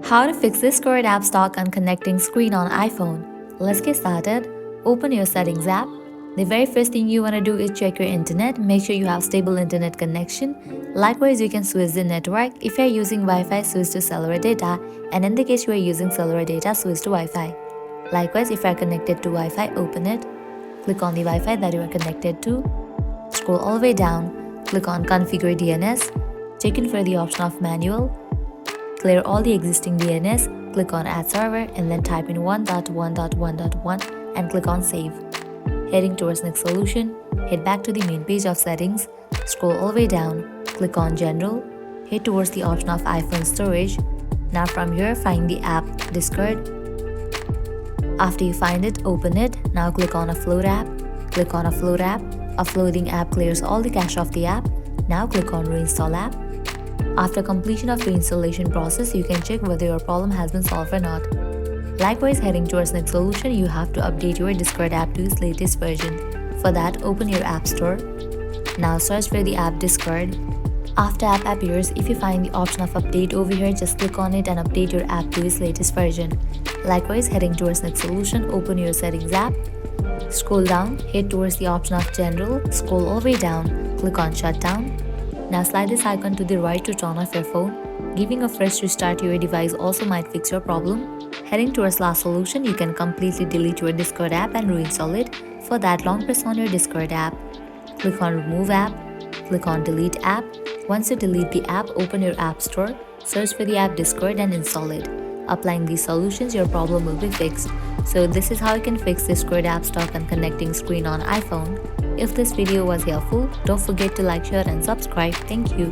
How to fix Discord app stock on connecting screen on iPhone. Let's get started. Open your settings app. The very first thing you want to do is check your internet. Make sure you have stable internet connection. Likewise, you can switch the network. If you are using Wi-Fi, switch to cellular data, and in the case you are using cellular data, switch to Wi-Fi. Likewise, if you are connected to Wi-Fi, open it. Click on the Wi-Fi that you are connected to. Scroll all the way down. Click on Configure DNS. Check in for the option of Manual. Clear all the existing DNS, click on Add Server, and then type in 1.1.1.1 and click on Save. Heading towards Next Solution, head back to the main page of settings, scroll all the way down, click on General, head towards the option of iPhone storage. Now from here, find the app Discord. After you find it, open it. Now click on Offload app. Click on Offload app. Offloading app clears all the cache of the app. Now click on Reinstall app. After completion of reinstallation process, you can check whether your problem has been solved or not. Likewise, heading towards Next Solution, you have to update your Discord app to its latest version. For that, open your App Store. Now search for the app Discord. After app appears, if you find the option of update over here, just click on it and update your app to its latest version. Likewise, heading towards Next Solution, open your Settings app. Scroll down, head towards the option of General, scroll all the way down, click on Shutdown. Now slide this icon to the right to turn off your phone. Giving a fresh restart to your device also might fix your problem. Heading towards last solution, you can completely delete your Discord app and reinstall it. For that, long press on your Discord app. Click on Remove app. Click on Delete app. Once you delete the app, open your App Store. Search for the app Discord and install it. Applying these solutions, your problem will be fixed. So this is how you can fix Discord app stock on connecting screen on iPhone. If this video was helpful, don't forget to like, share and subscribe. Thank you.